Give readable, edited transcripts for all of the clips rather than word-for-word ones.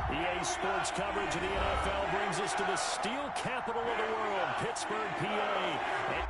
EA Sports coverage of the NFL brings us to the steel capital of the world, Pittsburgh, PA.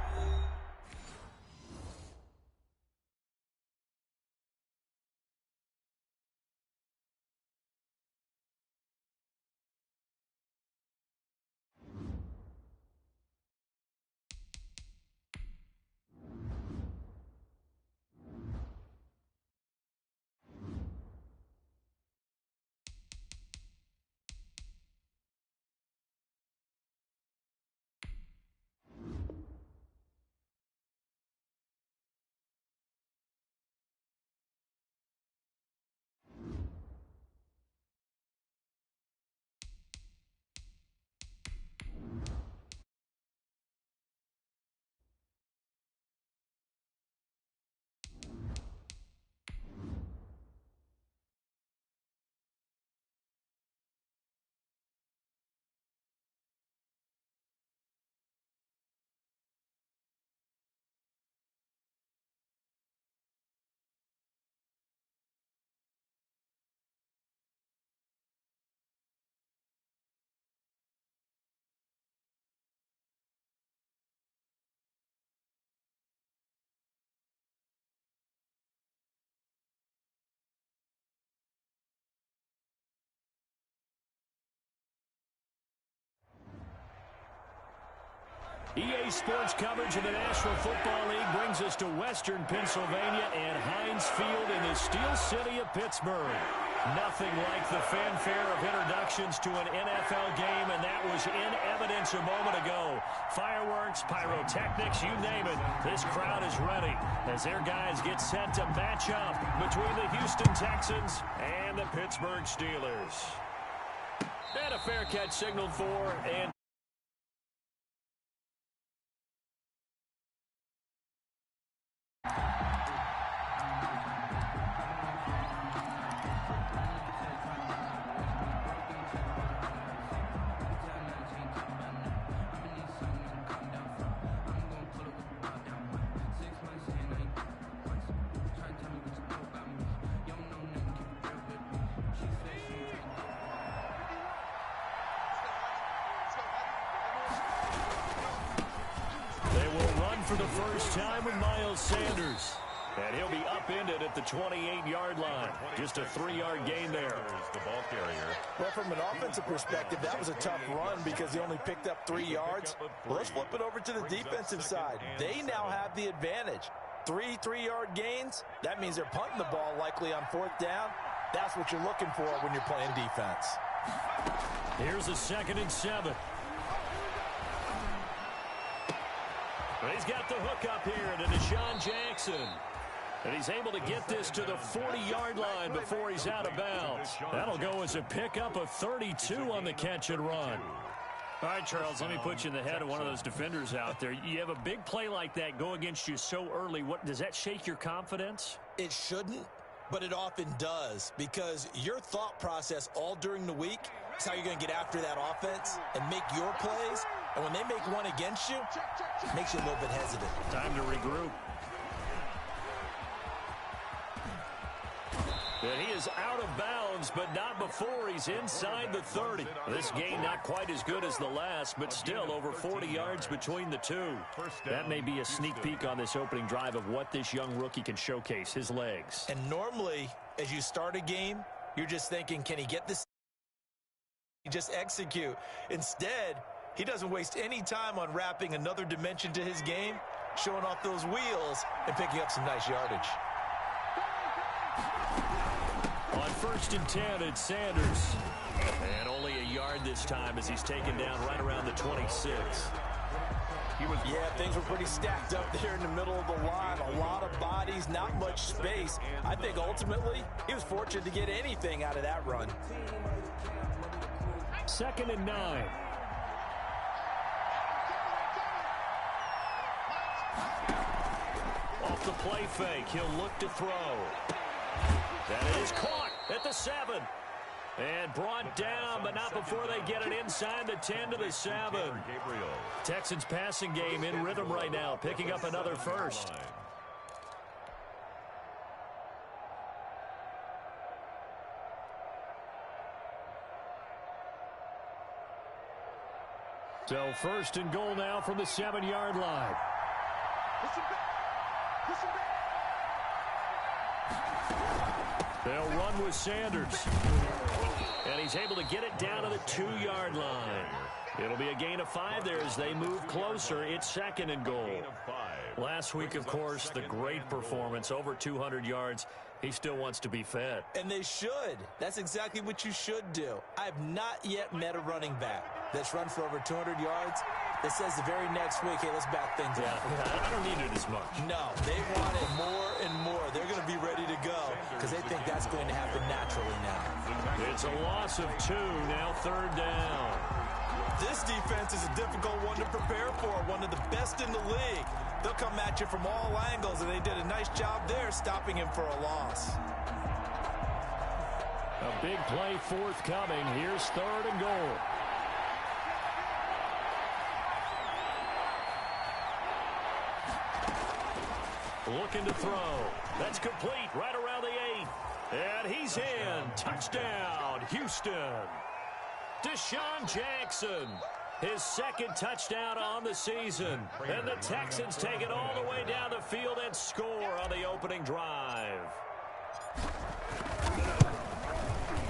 EA Sports coverage of the National Football League brings us to Western Pennsylvania and Heinz Field in the Steel City of Pittsburgh. Nothing like the fanfare of introductions to an NFL game, and that was in evidence a moment ago. Fireworks, pyrotechnics, you name it. This crowd is ready as their guys get set to match up between the Houston Texans and the Pittsburgh Steelers. And a fair catch signaled for, and for the first time with Miles Sanders. And he'll be upended at the 28-yard line. Just a 3-yard gain there. The ball carrier. Well, from an offensive perspective, that was a tough run because he only picked up 3 yards. Well, let's flip it over to the defensive side. They now have the advantage. 3 3-yard gains. That means they're punting the ball likely on 4th down. That's what you're looking for when you're playing defense. Here's a 2nd and 7. He's got the hook up here to Deshaun Jackson. And he's able to get this to the 40-yard line before he's out of bounds. That'll go as a pickup of 32 on the catch and run. All right, Charles, let me put you in the head of one of those defenders out there. You have a big play like that go against you so early. Does that shake your confidence? It shouldn't, but it often does, because your thought process all during the week is how you're going to get after that offense and make your plays. And when they make one against you, it makes you a little bit hesitant. Time to regroup. And he is out of bounds, but not before he's inside the 30. This game not quite as good as the last, but still over 40 yards between the two. That may be a sneak peek on this opening drive of what this young rookie can showcase, his legs. And normally, as you start a game, you're just thinking, can he get this? Just execute. Instead, he doesn't waste any time on wrapping another dimension to his game, showing off those wheels, and picking up some nice yardage. On 1st and 10, it's Sanders. And only a yard this time as he's taken down right around the 26. Yeah, things were pretty stacked up there in the middle of the line. A lot of bodies, not much space. I think ultimately he was fortunate to get anything out of that run. 2nd and 9. Off the play fake, he'll look to throw. That is caught at the 7. And brought down, but not before they get it inside the 10 to the 7. Texans passing game in rhythm right now, picking up another first. So first and goal now from the 7-yard line. They'll run with Sanders. And he's able to get it down to the 2-yard line. It'll be a gain of 5 there as they move closer. It's second and goal. Last week, of course, the great performance, over 200 yards. He still wants to be fed. And they should. That's exactly what you should do. I've not yet met a running back that's run for over 200 yards that says the very next week, hey, let's back things up. I don't need it as much. No, they want it more and more. They're going to be ready to go because they think that's going to happen naturally now. It's a loss of 2, now third down. This defense is a difficult one to prepare for, one of the best in the league. They'll come at you from all angles, and they did a nice job there stopping him for a loss. A big play forthcoming. Here's third and goal. Looking to throw. That's complete right around the 8. And he's in. Touchdown, Houston. Deshaun Jackson. His second touchdown on the season. And the Texans take it all the way down the field and score on the opening drive.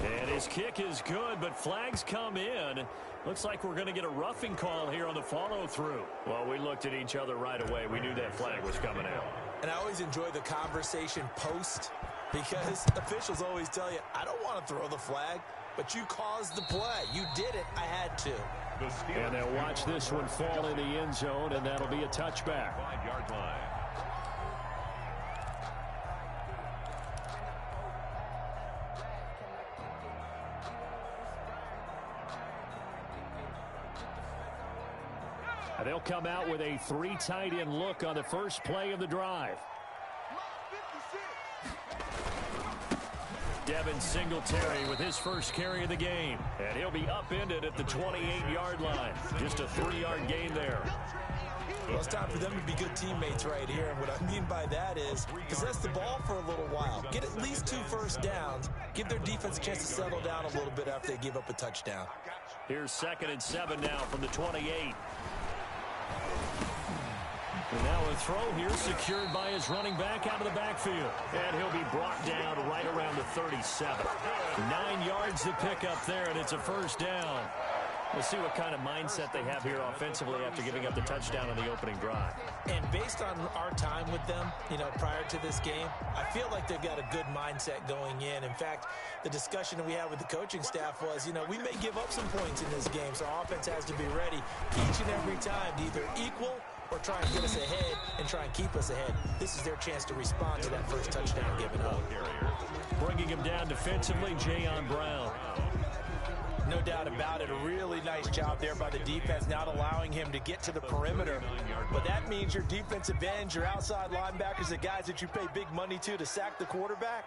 And his kick is good, but flags come in. Looks like we're going to get a roughing call here on the follow-through. Well, we looked at each other right away. We knew that flag was coming out. And I always enjoy the conversation post because officials always tell you, I don't want to throw the flag, but you caused the play. You did it. I had to. And they'll watch this one fall in the end zone, and that'll be a touchback. 5-yard line. They'll come out with a 3 tight end look on the first play of the drive. Devin Singletary with his first carry of the game. And he'll be upended at the 28-yard line. Just a 3-yard gain there. Well, it's time for them to be good teammates right here. And what I mean by that is possess the ball for a little while. Get at least 2 first downs. Give their defense a chance to settle down a little bit after they give up a touchdown. Here's 2nd and 7 now from the 28. And now a throw here secured by his running back out of the backfield. And he'll be brought down right around the 37. 9 yards to pick up there, and it's a first down. We'll see what kind of mindset they have here offensively after giving up the touchdown on the opening drive. And based on our time with them, prior to this game, I feel like they've got a good mindset going in. In fact, the discussion that we had with the coaching staff was, we may give up some points in this game, so our offense has to be ready each and every time to either equal or try and get us ahead and try and keep us ahead. This is their chance to respond to that first touchdown given up. Bringing him down defensively, Jayon Brown. No doubt about it. A really nice job there by the defense, not allowing him to get to the perimeter. But that means your defensive ends, your outside linebackers, the guys that you pay big money to sack the quarterback,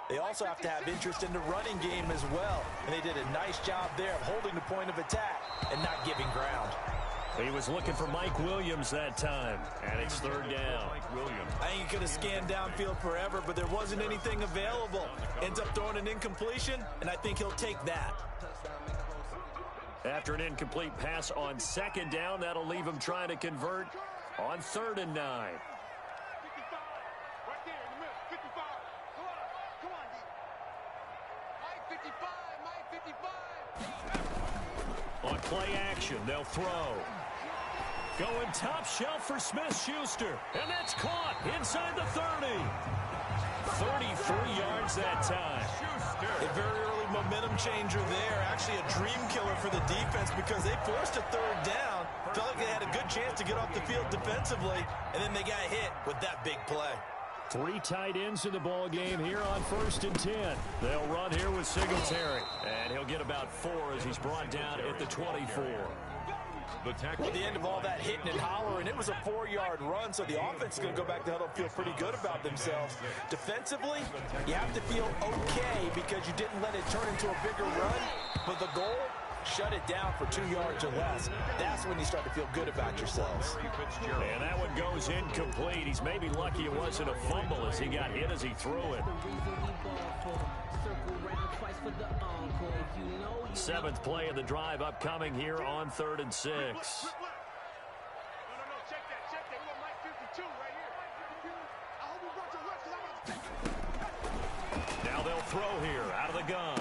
they also have to have interest in the running game as well. And they did a nice job there of holding the point of attack and not giving ground. He was looking for Mike Williams that time, and it's third down. I think he could have scanned downfield forever, but there wasn't anything available. Ends up throwing an incompletion, and I think he'll take that. After an incomplete pass on 2nd down, that'll leave him trying to convert on 3rd and 9. On play action, they'll throw. Going top shelf for Smith-Schuster. And that's caught inside the 30. 33 yards that time. A very early momentum changer there. Actually a dream killer for the defense because they forced a 3rd down. Felt like they had a good chance to get off the field defensively. And then they got hit with that big play. 3 tight ends in the ball game here on 1st and 10. They'll run here with Singletary. And he'll get about 4 as he's brought down at the 24. Well, at the end of all that hitting and hollering, it was a 4-yard run, so the offense is going to go back to huddle and feel pretty good about themselves. Defensively, you have to feel okay because you didn't let it turn into a bigger run. But the goal, shut it down for 2 yards or less. That's when you start to feel good about yourselves. And that one goes incomplete. He's maybe lucky it wasn't a fumble as he got hit as he threw it. 7th play of the drive upcoming here on 3rd and 6. Now they'll throw here out of the gun.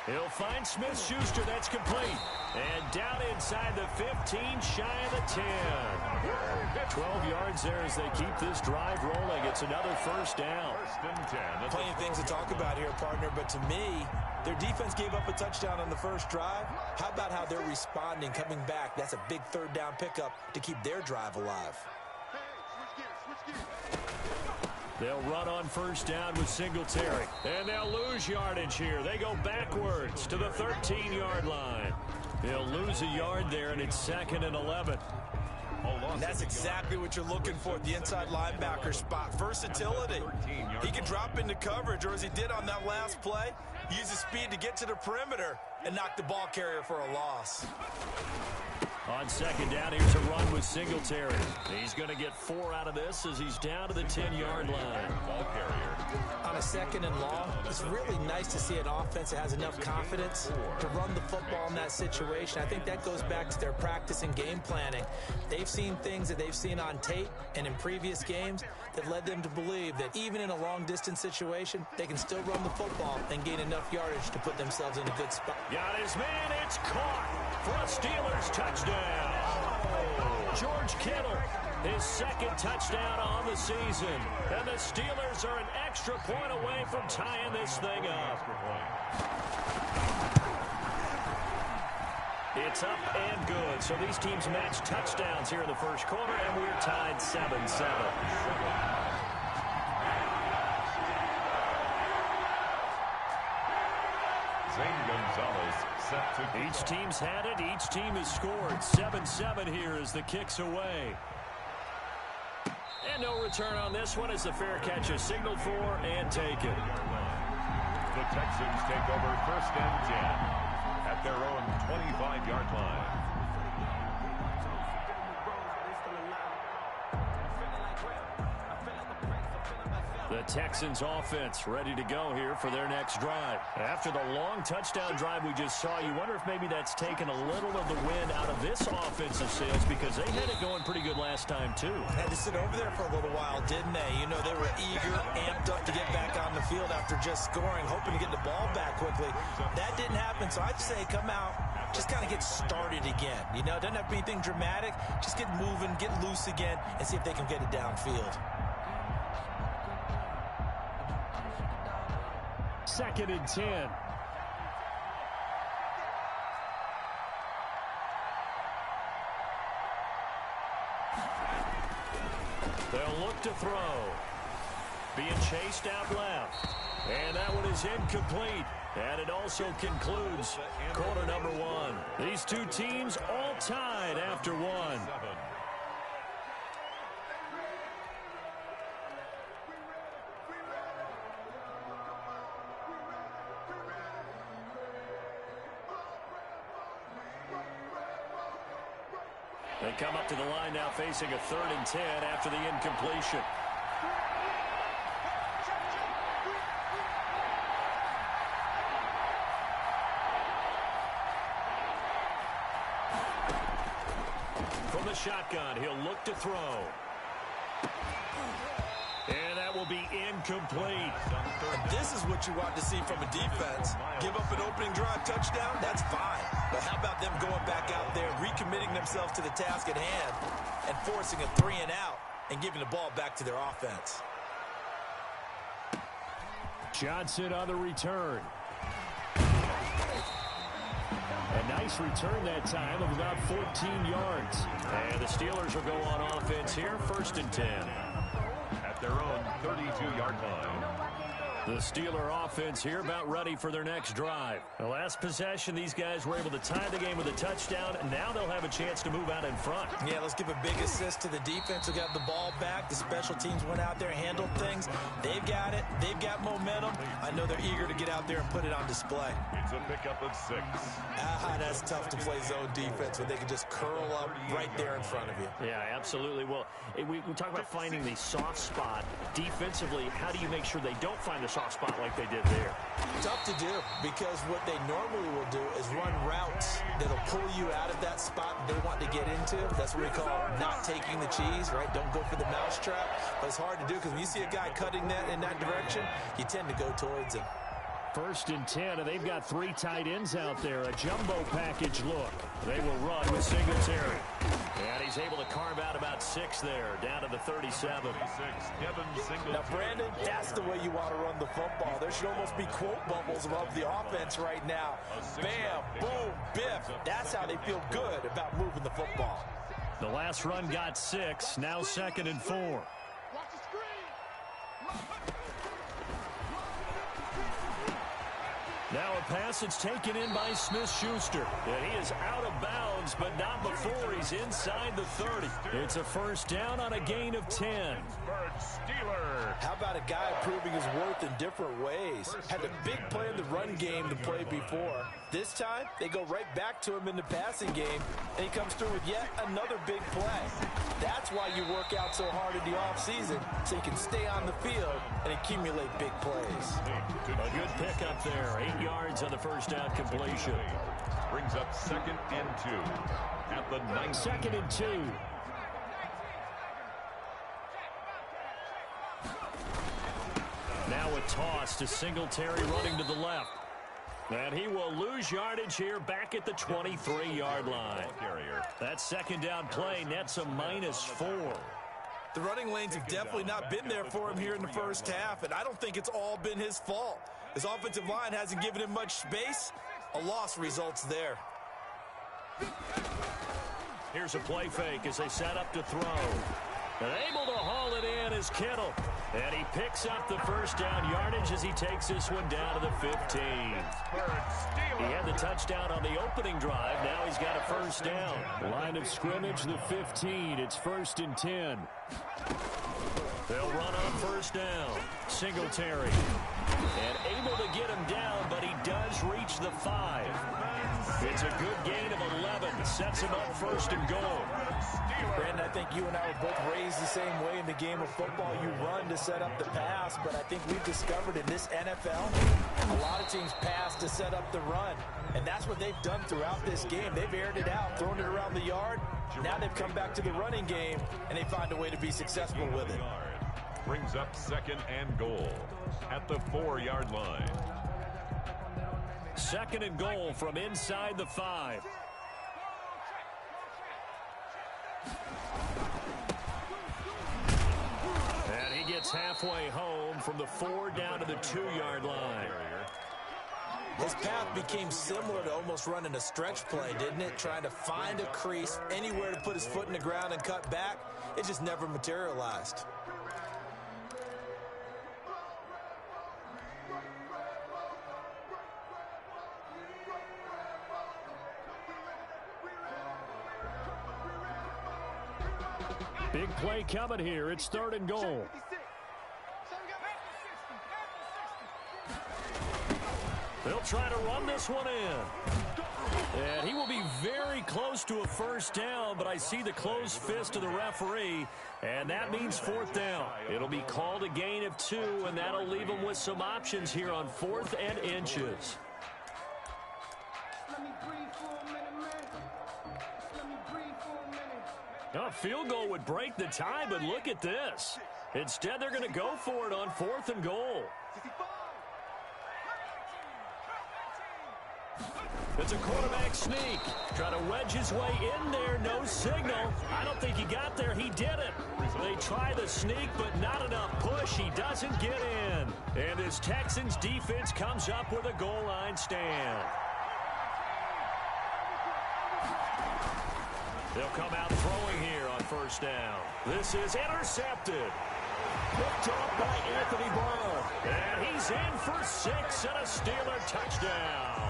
He'll find Smith-Schuster. That's complete. And down inside the 15, shy of the 10. 12 yards there as they keep this drive rolling. It's another first down. Plenty of things to talk about here, partner, but to me, their defense gave up a touchdown on the first drive. How about how they're responding, coming back? That's a big 3rd down pickup to keep their drive alive. They'll run on first down with Singletary. And they'll lose yardage here. They go backwards to the 13-yard line. They'll lose a yard there, and it's 2nd and 11. And that's exactly what you're looking for at the inside linebacker spot. Versatility. He can drop into coverage, or as he did on that last play, use his speed to get to the perimeter and knock the ball carrier for a loss. On 2nd down, here's a run with Singletary. He's going to get 4 out of this as he's down to the 10-yard line. Ball carrier. On a 2nd and long, it's really nice to see an offense that has enough confidence to run the football in that situation. I think that goes back to their practice and game planning. They've seen things that they've seen on tape and in previous games that led them to believe that even in a long-distance situation, they can still run the football and gain enough yardage to put themselves in a good spot. Got his man. It's caught for a Steelers touchdown. George Kittle, his 2nd touchdown on the season. And the Steelers are an extra point away from tying this thing up. It's up and good. So these teams match touchdowns here in the first quarter, and we're tied 7-7. Each team's had it. Each team has scored. 7-7 here as the kick's away. And no return on this one as the fair catch is signaled for and taken. The Texans take over 1st and 10 at their own 25-yard line. The Texans offense ready to go here for their next drive. After the long touchdown drive we just saw, you wonder if maybe that's taken a little of the wind out of this offensive sails because they had it going pretty good last time too. Had to sit over there for a little while, didn't they? You know, they were eager, amped up to get back on the field after just scoring, hoping to get the ball back quickly. That didn't happen, so I'd say come out, just kind of get started again. You know, it doesn't have to be anything dramatic. Just get moving, get loose again, and see if they can get it downfield. 2nd and 10. They'll look to throw. Being chased out left. And that one is incomplete. And it also concludes quarter number 1. These two teams all tied after 1. They come up to the line now facing a 3rd and 10 after the incompletion. From the shotgun, he'll look to throw. And that will be incomplete. And this is what you want to see from a defense. Give up an opening drive touchdown, that's fine. But how about them going back out there, recommitting themselves to the task at hand, and forcing a 3 and out, and giving the ball back to their offense. Johnson on the return. A nice return that time of about 14 yards. And the Steelers will go on offense here, 1st and 10. At their own 32-yard line. The Steeler offense here about ready for their next drive. The last possession, these guys were able to tie the game with a touchdown, and now they'll have a chance to move out in front. Yeah, let's give a big assist to the defense who got the ball back. The special teams went out there, handled things. They've got it. They've got momentum. I know they're eager to get out there and put it on display. It's a pickup of 6. That's tough to play zone defense when they can just curl up right there in front of you. Yeah, absolutely. Well, we talk about finding the soft spot. Defensively, how do you make sure they don't find the soft spot like they did there? Tough to do, because what they normally will do is run routes that'll pull you out of that spot they want to get into. That's what we call not taking the cheese, right? Don't go for the mousetrap. But it's hard to do because when you see a guy cutting that in that direction, you tend to go towards him. 1st and 10, and they've got 3 tight ends out there. A jumbo package look. They will run with Singletary. And he's able to carve out about 6 there, down to the 37. Now, Brandon, that's the way you want to run the football. There should almost be quote bubbles above the offense right now. Bam, boom, biff. That's how they feel good about moving the football. The last run got 6, now 2nd and 4. Now a pass that's taken in by Smith-Schuster. And he is out of bounds, but not before he's inside the 30. It's a 1st down on a gain of 10. How about a guy proving his worth in different ways? Had a big play in the run game to play before. This time, they go right back to him in the passing game, and he comes through with yet another big play. That's why you work out so hard in the offseason, so you can stay on the field and accumulate big plays. A good pickup there. 8 yards on the 1st down completion. Brings up 2nd and 2 at the 9. 2nd and 2. Now a toss to Singletary running to the left. And he will lose yardage here back at the 23-yard line. That 2nd down play nets a -4. The running lanes have definitely not been there for him here in the 1st half, and I don't think it's all been his fault. His offensive line hasn't given him much space. A loss results there. Here's a play fake as they set up to throw. And able to haul it in is Kittle. And he picks up the 1st down yardage as he takes this one down to the 15. He had the touchdown on the opening drive. Now he's got a 1st down. Line of scrimmage, the 15. It's 1st and 10. They'll run on 1st down. Singletary. And able to get him down, but he does reach the 5. It's a good gain of 11. Sets him up 1st and goal. Brandon, I think you and I were both raised the same way in the game of football. You run to set up the pass, but I think we've discovered in this NFL, a lot of teams pass to set up the run. And that's what they've done throughout this game. They've aired it out, thrown it around the yard. Now they've come back to the running game, and they find a way to be successful with it. Brings up 2nd and goal at the 4-yard line. 2nd and goal from inside the 5. And he gets halfway home from the 4 down to the 2-yard line. His path became similar to almost running a stretch play, didn't it? Trying to find a crease, anywhere to put his foot in the ground and cut back. It just never materialized. Big play coming here. It's 3rd and goal. They'll try to run this one in. And he will be very close to a 1st down, but I see the closed fist of the referee, and that means 4th down. It'll be called a gain of 2, and that'll leave them with some options here on 4th and inches. Now, a field goal would break the tie, but look at this. Instead, they're going to go for it on 4th and goal. It's a quarterback sneak. Trying to wedge his way in there. No signal. I don't think he got there. He did it. They try the sneak, but not enough push. He doesn't get in. And this Texans defense comes up with a goal line stand. They'll come out throwing here on 1st down. This is intercepted. Picked up by Anthony Barr. And he's He's in for 6 and a Steeler touchdown.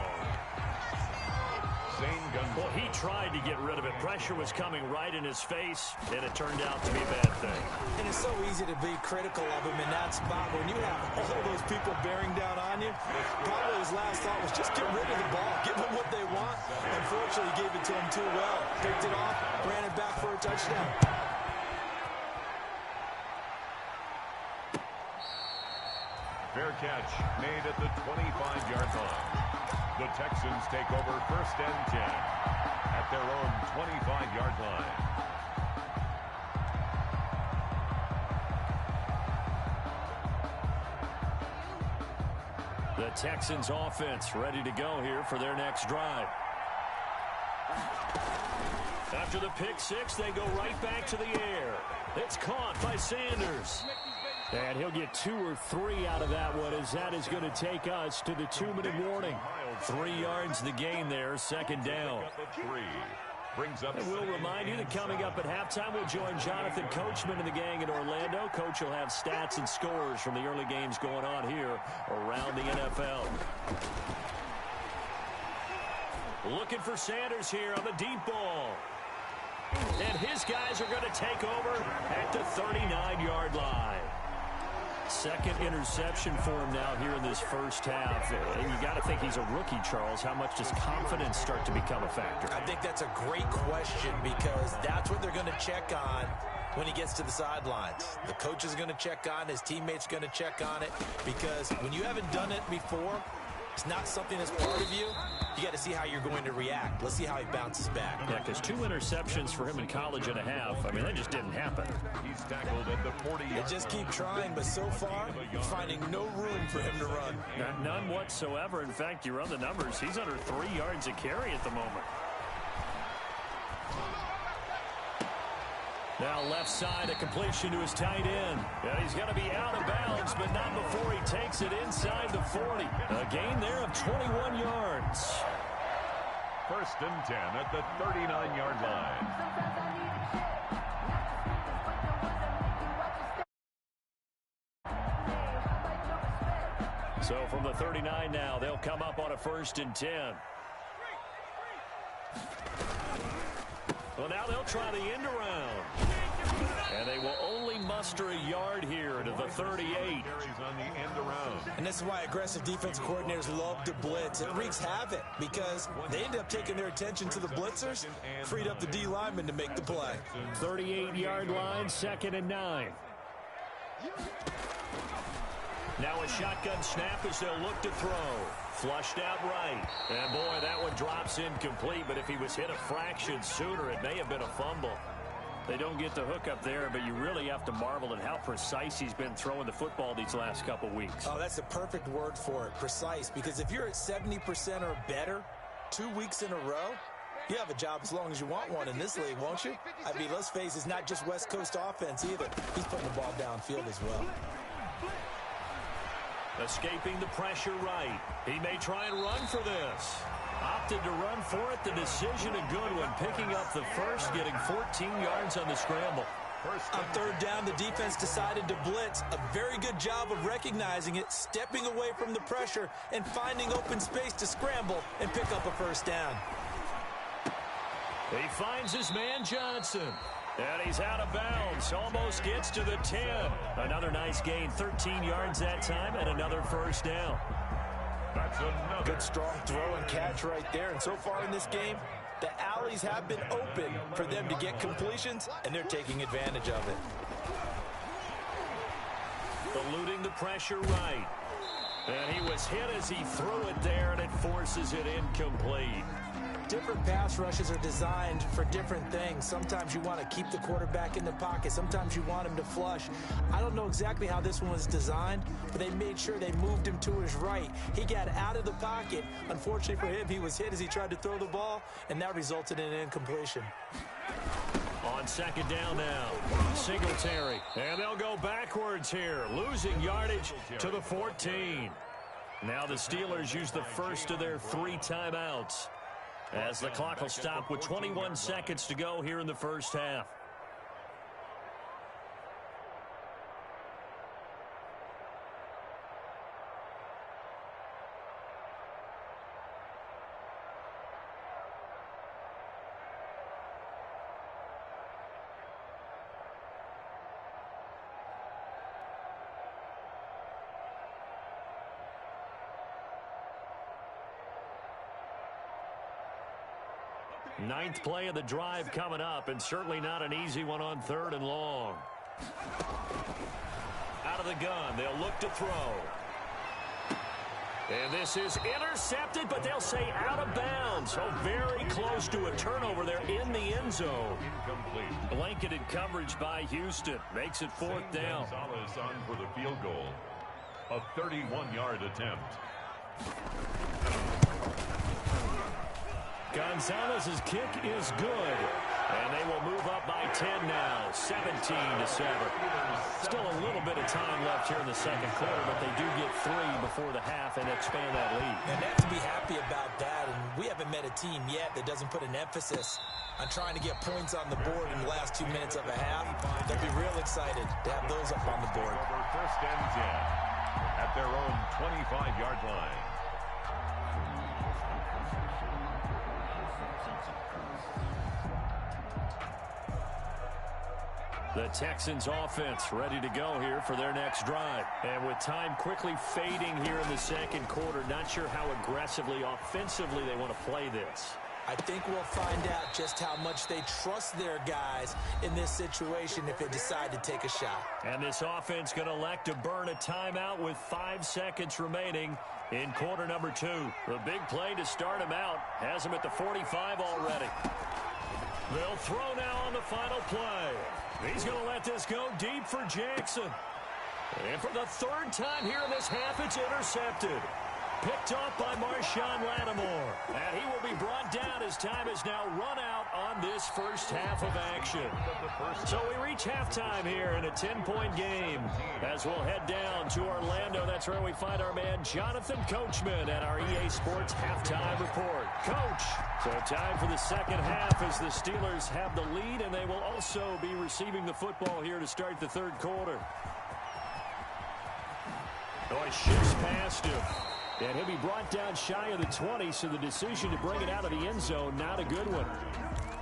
Well, he tried to get rid of it. Pressure was coming right in his face, and it turned out to be a bad thing. And it's so easy to be critical of him in that spot. When you have all those people bearing down on you, probably his last thought was just get rid of the ball. Give them what they want. Unfortunately, he gave it to him too well. Picked it off, ran it back for a touchdown. Fair catch made at the 25-yard line. The Texans take over 1st and 10 at their own 25-yard line. The Texans offense ready to go here for their next drive. After the pick 6, they go right back to the air. It's caught by Sanders. And he'll get 2 or 3 out of that one, as that is going to take us to the 2-minute warning. 3 yards the gain there, 2nd down. And we'll remind you that coming up at halftime, we'll join Jonathan Coachman and the gang in Orlando. Coach will have stats and scores from the early games going on here around the NFL. Looking for Sanders here on the deep ball. And his guys are going to take over at the 39-yard line. 2nd interception for him now here in this first half. And you got to think he's a rookie, Charles. How much does confidence start to become a factor? I think that's a great question, because that's what they're going to check on when he gets to the sidelines. The coach is going to check on, his teammates going to check on it, because when you haven't done it before, it's not something that's part of you. You got to see how you're going to react. Let's see how he bounces back. Yeah, because 2 interceptions for him in college and a half. I mean, that just didn't happen. He's tackled at the 40. They just keep trying, but so far, finding no room for him to run. None whatsoever. In fact, you run the numbers. He's under 3 yards a carry at the moment. Now left side, a completion to his tight end. And he's going to be out of bounds, but not before he takes it inside the 40. A gain there of 21 yards. 1st and 10 at the 39-yard line. So from the 39 now, they'll come up on a 1st and 10. Well, now they'll try the end around. And they will only muster a yard here to the 38. And this is why aggressive defense coordinators love to blitz. It wreaks havoc because they end up taking their attention to the blitzers, freed up the D lineman to make the play. 38-yard line, 2nd and 9. Now a shotgun snap as they'll look to throw. Flushed out right. And boy, that one drops incomplete, but if he was hit a fraction sooner, it may have been a fumble. They don't get the hook up there, but you really have to marvel at how precise he's been throwing the football these last couple weeks. Oh, that's the perfect word for it, precise, because if you're at 70% or better 2 weeks in a row, you have a job as long as you want one in this league, won't you? I mean, let's face it, it's not just West Coast offense either. He's putting the ball downfield as well. Escaping the pressure right. He may try and run for this. Opted to run for it. The decision a good one. Picking up the first, getting 14 yards on the scramble. On 3rd down, the defense decided to blitz. A very good job of recognizing it, stepping away from the pressure, and finding open space to scramble and pick up a 1st down. He finds his man Johnson. And he's out of bounds. Almost gets to the 10. Another nice gain. 13 yards that time and another 1st down. That's another good strong throw and catch right there. And so far in this game, the alleys have been open for them to get completions, and they're taking advantage of it. Eluding the pressure right. And he was hit as he threw it there, and it forces it incomplete. Different pass rushes are designed for different things. Sometimes you want to keep the quarterback in the pocket. Sometimes you want him to flush. I don't know exactly how this one was designed, but they made sure they moved him to his right. He got out of the pocket. Unfortunately for him, he was hit as he tried to throw the ball, and that resulted in an incompletion. On 2nd down now, Singletary. And they'll go backwards here, losing yardage to the 14. Now the Steelers use the first of their 3 timeouts, as the clock will stop with 21 seconds to go here in the first half. Ninth play of the drive coming up, and certainly not an easy one on 3rd and long. Out of the gun, they'll look to throw. And this is intercepted, but they'll say out of bounds. So very close to a turnover there in the end zone. Incomplete. Blanketed coverage by Houston. Makes it 4th down. Gonzalez on for the field goal. A 31-yard attempt. Gonzalez's kick is good. And they will move up by 10 now, 17-7. Still a little bit of time left here in the second quarter, but they do get 3 before the half and expand that lead. And they have to be happy about that, and we haven't met a team yet that doesn't put an emphasis on trying to get points on the board in the last 2 minutes of a half. They'll be real excited to have those up on the board. Over 1st and 10 at their own 25-yard line. The Texans offense ready to go here for their next drive. And with time quickly fading here in the second quarter, not sure how aggressively, offensively they want to play this. I think we'll find out just how much they trust their guys in this situation if they decide to take a shot. And this offense going to elect to burn a timeout with 5 seconds remaining in quarter number 2. The big play to start him out has him at the 45 already. They'll throw now on the final play. He's going to let this go deep for Jackson. And for the 3rd time here in this half, it's intercepted. Picked off by Marshawn Lattimore. And he will be brought down as time is now run out on this first half of action. So we reach halftime here in a 10-point game as we'll head down to Orlando. That's where we find our man Jonathan Coachman at our EA Sports Halftime Report. Coach, so time for the second half as the Steelers have the lead, and they will also be receiving the football here to start the 3rd quarter. Oh, he shifts past him. And he'll be brought down shy of the 20, so the decision to bring it out of the end zone, not a good one.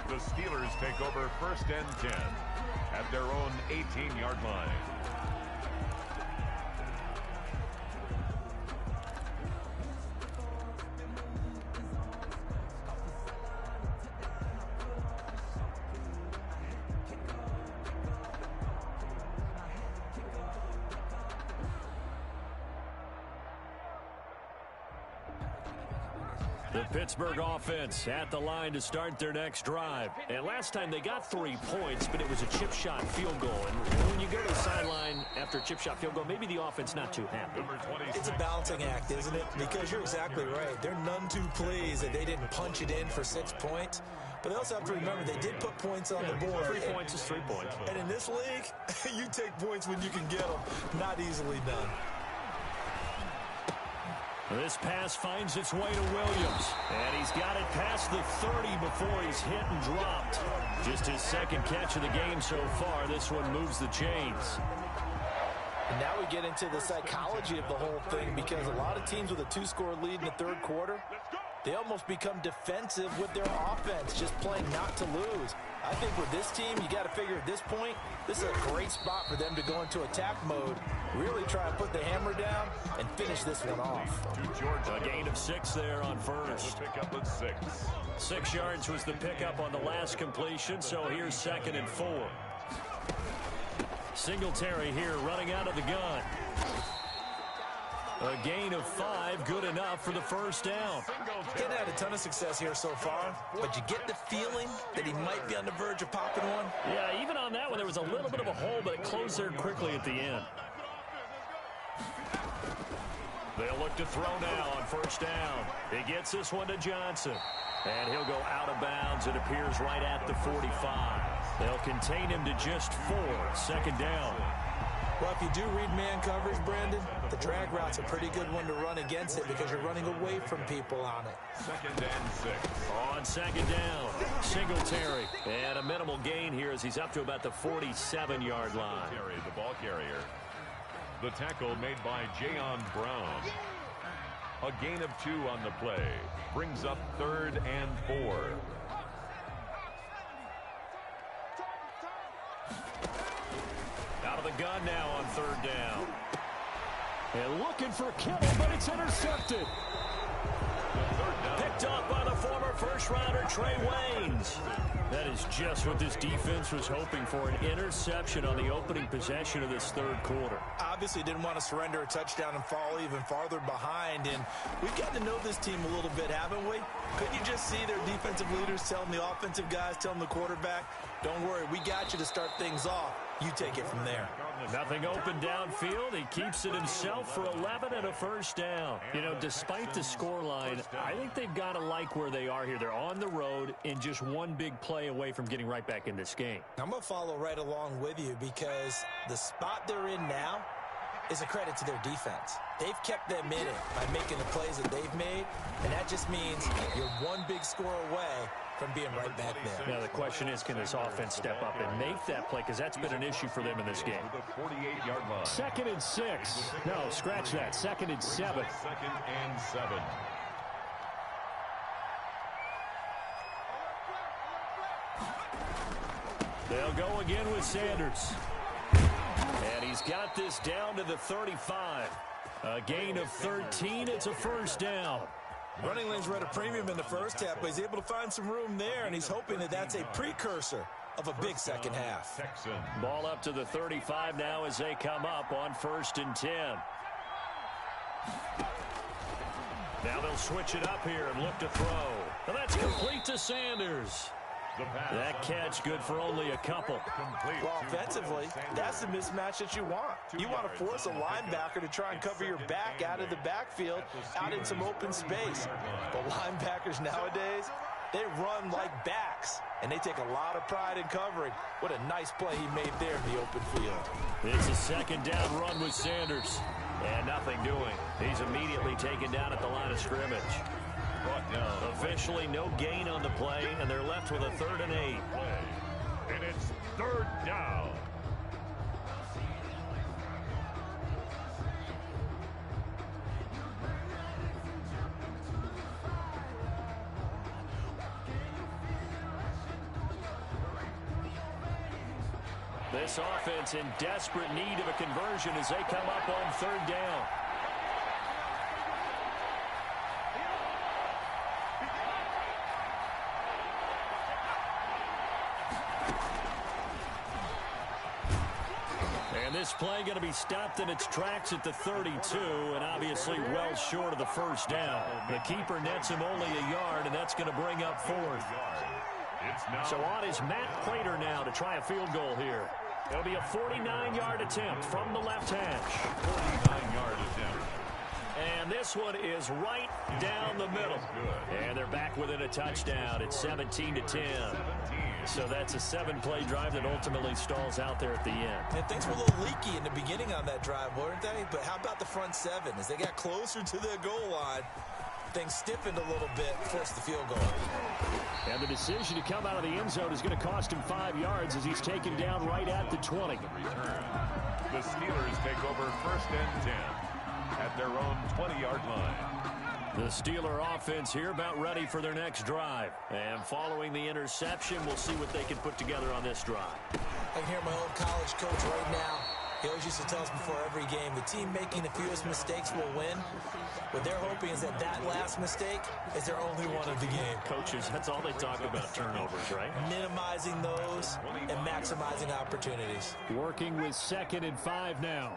The Steelers take over 1st and 10 at their own 18-yard line. The Pittsburgh offense at the line to start their next drive. And last time they got 3 points, but it was a chip shot field goal. And when you go to the sideline after a chip shot field goal, maybe the offense not too happy. It's a balancing act, isn't it? Because you're exactly right. They're none too pleased that they didn't punch it in for 6 points. But they also have to remember they did put points on the board. 3 points is 3 points. And in this league, you take points when you can get them. Not easily done. This pass finds its way to Williams. And he's got it past the 30 before he's hit and dropped. Just his 2nd catch of the game so far. This one moves the chains. And now we get into the psychology of the whole thing, because a lot of teams with a 2-score lead in the 3rd quarter, they almost become defensive with their offense, just playing not to lose. I think with this team, you got to figure at this point, this is a great spot for them to go into attack mode, really try and put the hammer down and finish this one off. A gain of 6 there on first. Pick up at 6. 6 yards was the pickup on the last completion, so here's 2nd and 4. Singletary here running out of the gun. A gain of 5, good enough for the first down. He hadn't had a ton of success here so far, but you get the feeling that he might be on the verge of popping one. Yeah, even on that one, there was a little bit of a hole, but it closed there quickly at the end. They'll look to throw now on first down. He gets this one to Johnson. And he'll go out of bounds. It appears right at the 45. They'll contain him to just 4. 2nd down. Well, if you do read man coverage, Brandon, the drag route's a pretty good one to run against it because you're running away from people on it. 2nd and 6. On 2nd down, Singletary. And a minimal gain here as he's up to about the 47-yard line. The ball carrier. The tackle made by Jayon Brown. A gain of 2 on the play. Brings up 3rd and 4. Out of the gun now on 3rd down. And looking for Kittle, but it's intercepted. Third down. Picked picked off by the former first-rounder Trey Waynes. That is just what this defense was hoping for, an interception on the opening possession of this third quarter. Obviously didn't want to surrender a touchdown and fall even farther behind, and we've got to know this team a little bit, haven't we? Couldn't you just see their defensive leaders telling the offensive guys, telling the quarterback, don't worry, we got you to start things off. You take it from there. Nothing open downfield. He keeps it himself for 11 and a first down. You know, despite the scoreline, I think they've got to like where they are here. They're on the road and just one big play away from getting right back in this game. I'm going to follow right along with you because the spot they're in now is a credit to their defense. They've kept them in it by making the plays that they've made, and that just means you're one big score away from being right back there. Now, the question is, can this offense step up and make that play? Because that's been an issue for them in this game. 48-yard line. 2nd and 6. No, scratch that. 2nd and 7. 2nd and 7. They'll go again with Sanders. And he's got this down to the 35. A gain of 13. It's a first down. Running lanes were at a premium in the first half, but he's able to find some room there, and he's hoping that that's a precursor of a big second half. Ball up to the 35 now as they come up on 1st and 10. Now they'll switch it up here and look to throw. And that's complete to Sanders. That catch good for only a couple. Well, offensively, that's the mismatch that you want. You want to force a linebacker to try and cover your back out of the backfield, out in some open space. But linebackers nowadays, they run like backs, and they take a lot of pride in covering. What a nice play he made there in the open field. It's a 2nd down run with Sanders. And nothing doing. He's immediately taken down at the line of scrimmage. Officially no gain on the play, and they're left with a 3rd and 8. And it's 3rd down. This offense in desperate need of a conversion as they come up on 3rd down. And this play going to be stopped in its tracks at the 32, and obviously well short of the first down. The keeper nets him only a yard, and that's going to bring up 4th. So on is Matt Prater now to try a field goal here. It'll be a 49-yard attempt from the left hash. 49-yard attempt. And this one is right down the middle. And they're back within a touchdown. It's 17-10. So that's a 7-play drive that ultimately stalls out there at the end. And things were a little leaky in the beginning on that drive, weren't they? But how about the front 7? As they got closer to the goal line, things stiffened a little bit, forced the field goal. And the decision to come out of the end zone is going to cost him 5 yards as he's taken down right at the 20. The Steelers take over 1st and 10 at their own 20-yard line. The Steeler offense here about ready for their next drive. And following the interception, we'll see what they can put together on this drive. I can hear my old college coach right now. He always used to tell us before every game, the team making the fewest mistakes will win. What they're hoping is that that last mistake is their only one of the game. Coaches, that's all they talk about, turnovers, right? Minimizing those and maximizing opportunities. Working with 2nd and 5 now.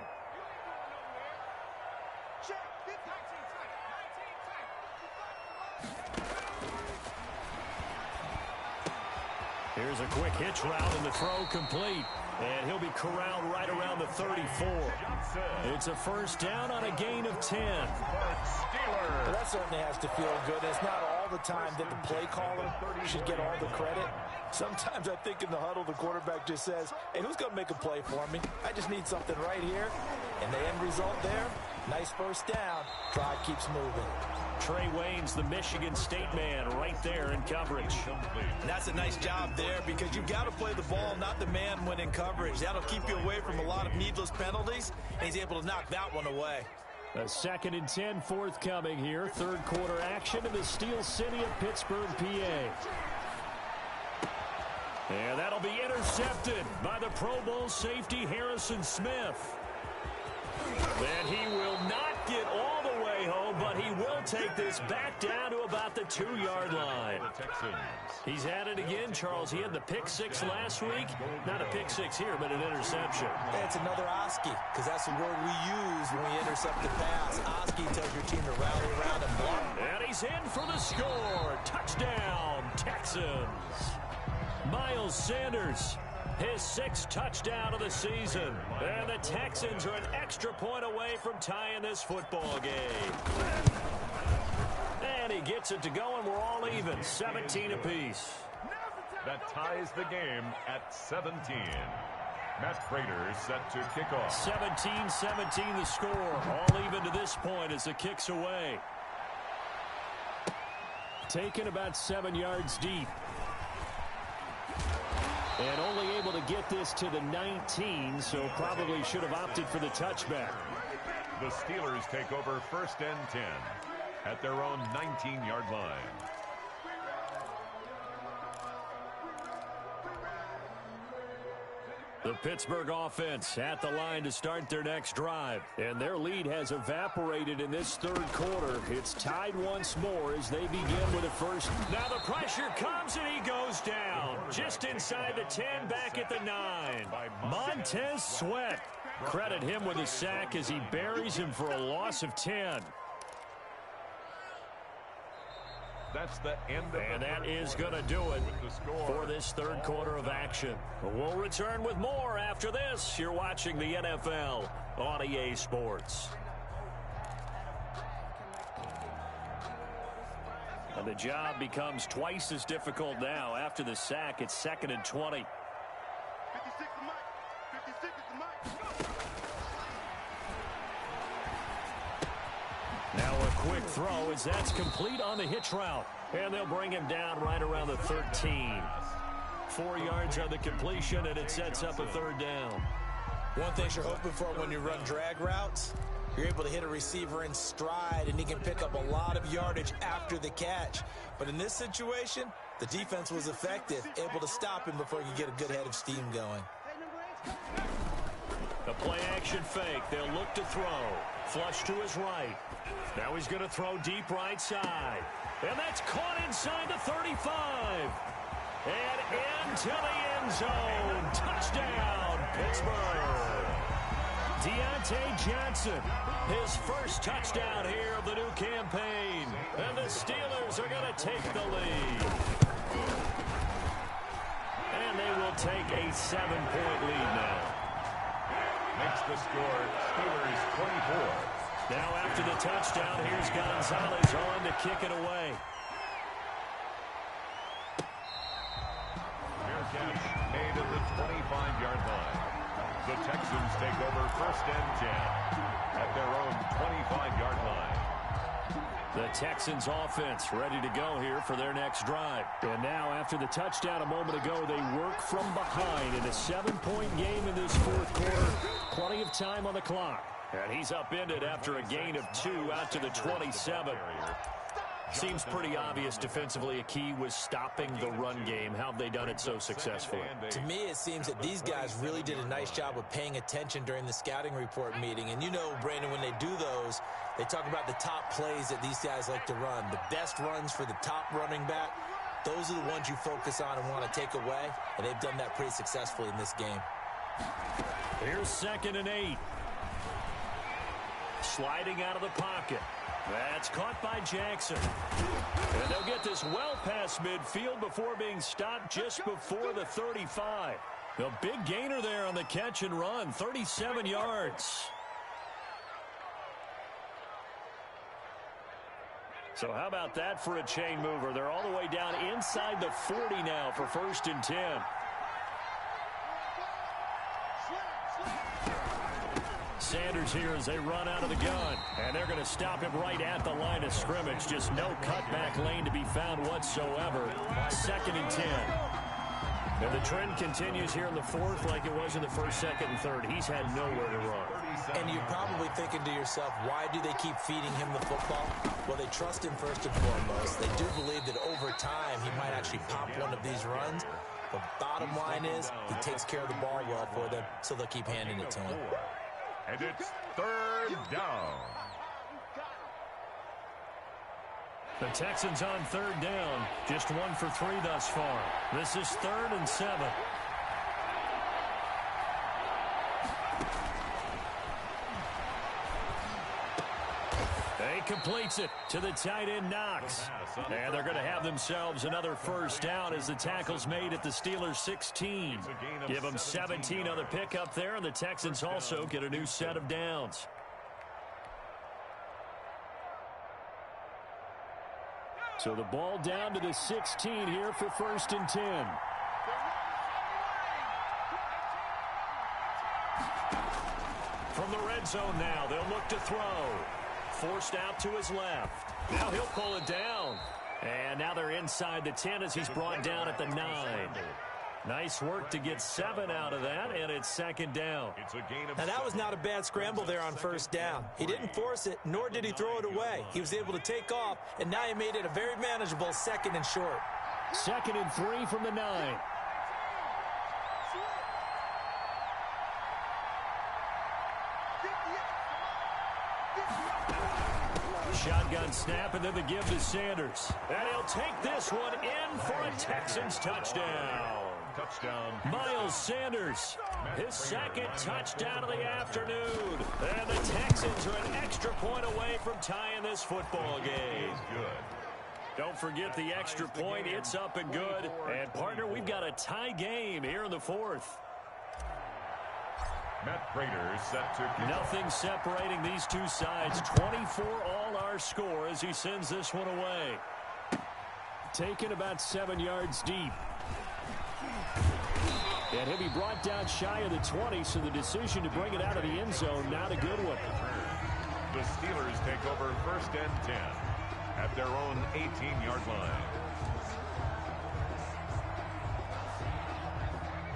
Here's a quick hitch route and the throw complete. And he'll be corralled right around the 34. It's a first down on a gain of 10. Well, that certainly has to feel good. It's not all the time that the play caller should get all the credit. Sometimes I think in the huddle, the quarterback just says, hey, who's going to make a play for me? I just need something right here. And the end result there, nice first down. Drive keeps moving. Trey Waynes, the Michigan State man, right there in coverage. And that's a nice job there because you've got to play the ball, not the man when in coverage. That'll keep you away from a lot of needless penalties, and he's able to knock that one away. A 2nd and 10 forthcoming here. 3rd quarter action in the Steel City of Pittsburgh, PA. And that'll be intercepted by the Pro Bowl safety Harrison Smith. And he will not get all the way home, but he will they'll take this back down to about the 2-yard line. He's at it again, Charles. He had the pick six last week. Not a pick six here, but an interception. It's another Oski, because that's the word we use when we intercept the pass. Oski tells your team to rally around and block. And he's in for the score. Touchdown, Texans. Miles Sanders, his 6th touchdown of the season. And the Texans are an extra point away from tying this football game. And he gets it to go, and we're all even, 17 apiece. That ties the game at 17. Matt Prater set to kick off. 17-17 the score. All even to this point as the kick's away. Taken about 7 yards deep. And only able to get this to the 19, so probably should have opted for the touchback. The Steelers take over 1st and 10 at their own 19-yard line. The Pittsburgh offense at the line to start their next drive. And their lead has evaporated in this 3rd quarter. It's tied once more as they begin with a first. Now the pressure comes and he goes down. Just inside the 10, back at the 9. Montez Sweat. Credit him with a sack as he buries him for a loss of 10. That's the end of and that is going to do it for this 3rd quarter of action. We'll return with more after this. You're watching the NFL on EA Sports. And the job becomes twice as difficult now. After the sack, it's 2nd and 20. 56 the mic. 56 is the mic. Now a quick throw as that's complete on the hitch route. And they'll bring him down right around the 13. 4 yards on the completion, and it sets up a 3rd down. One thing you're hoping for when you run drag routes, you're able to hit a receiver in stride, and he can pick up a lot of yardage after the catch. But in this situation, the defense was effective, able to stop him before he could get a good head of steam going. The play-action fake. They'll look to throw. Flush to his right. Now he's going to throw deep right side. And that's caught inside the 35. And into the end zone. Touchdown, Pittsburgh. Deontay Johnson, his first touchdown here of the new campaign. And the Steelers are going to take the lead. And they will take a 7-point lead now. Makes the score Steelers 24. Now after the touchdown, here's Gonzalez on to kick it away. Fair catch made at the 25-yard line. The Texans take over 1st and 10 at their own 25-yard line. The Texans offense ready to go here for their next drive. And now after the touchdown a moment ago, they work from behind in a 7-point game in this 4th quarter. Plenty of time on the clock. And he's upended after a gain of 2 out to the 27. Seems pretty obvious defensively a key was stopping the run game. How have they done it so successfully? To me, it seems that these guys really did a nice job of paying attention during the scouting report meeting. And you know, Brandon, when they do those, they talk about the top plays that these guys like to run. The best runs for the top running back, those are the ones you focus on and want to take away. And they've done that pretty successfully in this game. Here's 2nd and 8. Sliding out of the pocket. That's caught by Jackson. And they'll get this well past midfield before being stopped just before the 35. A big gainer there on the catch and run, 37 yards. So how about that for a chain mover? They're all the way down inside the 40 now for 1st and 10. Sanders here as they run out of the gun. And they're going to stop him right at the line of scrimmage. Just no cutback lane to be found whatsoever. 2nd and 10. And the trend continues here in the 4th like it was in the 1st, 2nd, and 3rd. He's had nowhere to run. And you're probably thinking to yourself, why do they keep feeding him the football? Well, they trust him first and foremost. They do believe that over time he might actually pop one of these runs. But bottom line is he takes care of the ball well for them, so they'll keep handing it to him. And it's 3rd down. The Texans on third down. Just 1 for 3 thus far. This is 3rd and 7. He completes it to the tight end, Knox. And they're going to have themselves another first down as the tackle's made at the Steelers' 16. Give them 17 on the pickup there, and the Texans also get a new set of downs. So the ball down to the 16 here for 1st and 10. From the red zone now, they'll look to throw. Forced out to his left. Now he'll pull it down. And now they're inside the 10 as he's brought down at the 9. Nice work to get 7 out of that, and it's 2nd down. Now that was not a bad scramble there on 1st down. He didn't force it, nor did he throw it away. He was able to take off, and now he made it a very manageable 2nd and short. 2nd and 3 from the 9. Shotgun snap, and then the give to Sanders. And he'll take this one in for a Texans touchdown. Miles Sanders, his 2nd touchdown of the afternoon. And the Texans are an extra point away from tying this football game. Don't forget the extra point. It's up and good. And, partner, we've got a tie game here in the 4th. Matt Prater set to kick. Nothing separating these two sides. 24 all our score as he sends this one away. Taken about 7 yards deep. And he'll be brought down shy of the 20, so the decision to bring it out of the end zone, not a good one. The Steelers take over 1st and 10 at their own 18-yard line.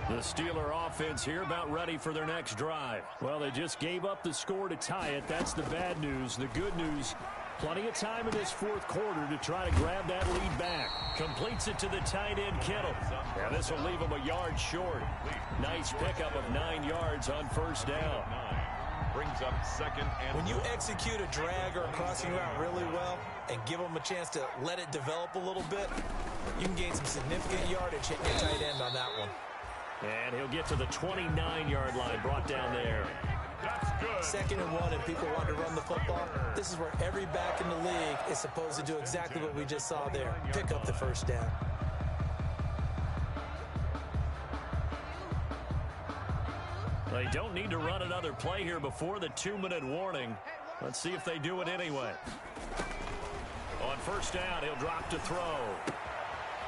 The Steeler offense here about ready for their next drive. Well, they just gave up the score to tie it. That's the bad news. The good news, plenty of time in this 4th quarter to try to grab that lead back. Completes it to the tight end, Kittle. And this will leave him a yard short. Nice pickup of 9 yards on 1st down. Brings up 2nd and... When you execute a drag or a crossing route really well and give them a chance to let it develop a little bit, you can gain some significant yardage hitting your tight end on that one. And he'll get to the 29-yard line, brought down there. That's good. 2nd and 1, and people want to run the football. This is where every back in the league is supposed to do exactly what we just saw there. Pick up the 1st down. They don't need to run another play here before the 2-minute warning. Let's see if they do it anyway. On 1st down, he'll drop to throw.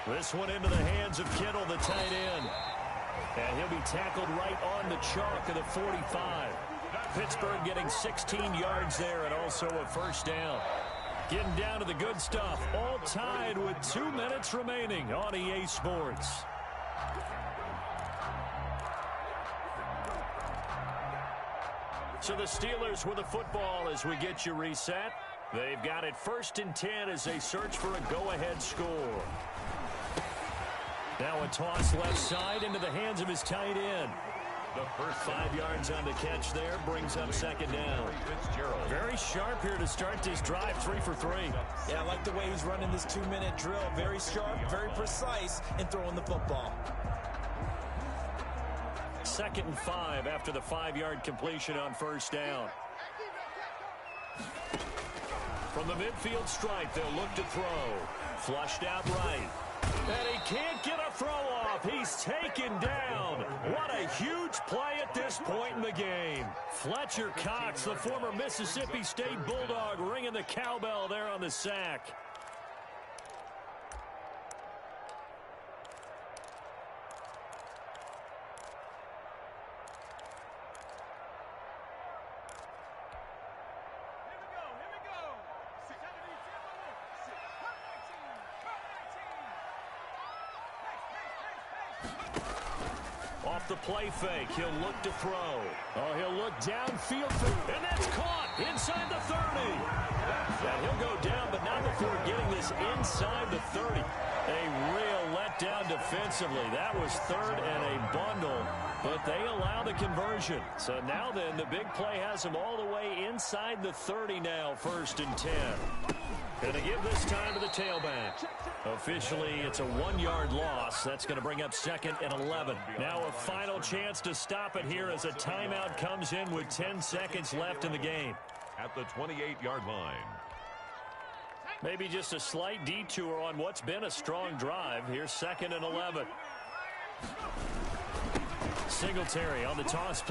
This one into the hands of Kittle, the tight end. And he'll be tackled right on the chalk of the 45. Pittsburgh getting 16 yards there and also a 1st down. Getting down to the good stuff. All tied with 2 minutes remaining on EA Sports. So the Steelers with the football as we get you reset. They've got it 1st and 10 as they search for a go-ahead score. Now a toss left side into the hands of his tight end. The first 5 yards on the catch there brings up 2nd down. Very sharp here to start this drive, 3 for 3. Yeah, I like the way he's running this 2-minute drill. Very sharp, very precise in throwing the football. 2nd and 5 after the 5-yard completion on 1st down. From the midfield stripe, they'll look to throw. Flushed out right. And he can't get a throw off. He's taken down. What a huge play at this point in the game. Fletcher Cox, the former Mississippi State Bulldog, ringing the cowbell there on the sack. Off the play fake, he'll look to throw. Oh, he'll look downfield, and that's caught inside the 30. And he'll go down, but not before getting this inside the 30. A real that down defensively. That was third and a bundle, but they allow the conversion. So now then, the big play has them all the way inside the 30 now, 1st and 10. Going to give this time to the tailback. Officially, it's a 1-yard loss. That's going to bring up 2nd and 11. Now a final chance to stop it here as a timeout comes in with 10 seconds left in the game. At the 28-yard line. Maybe just a slight detour on what's been a strong drive. Here's 2nd and 11. Singletary on the toss.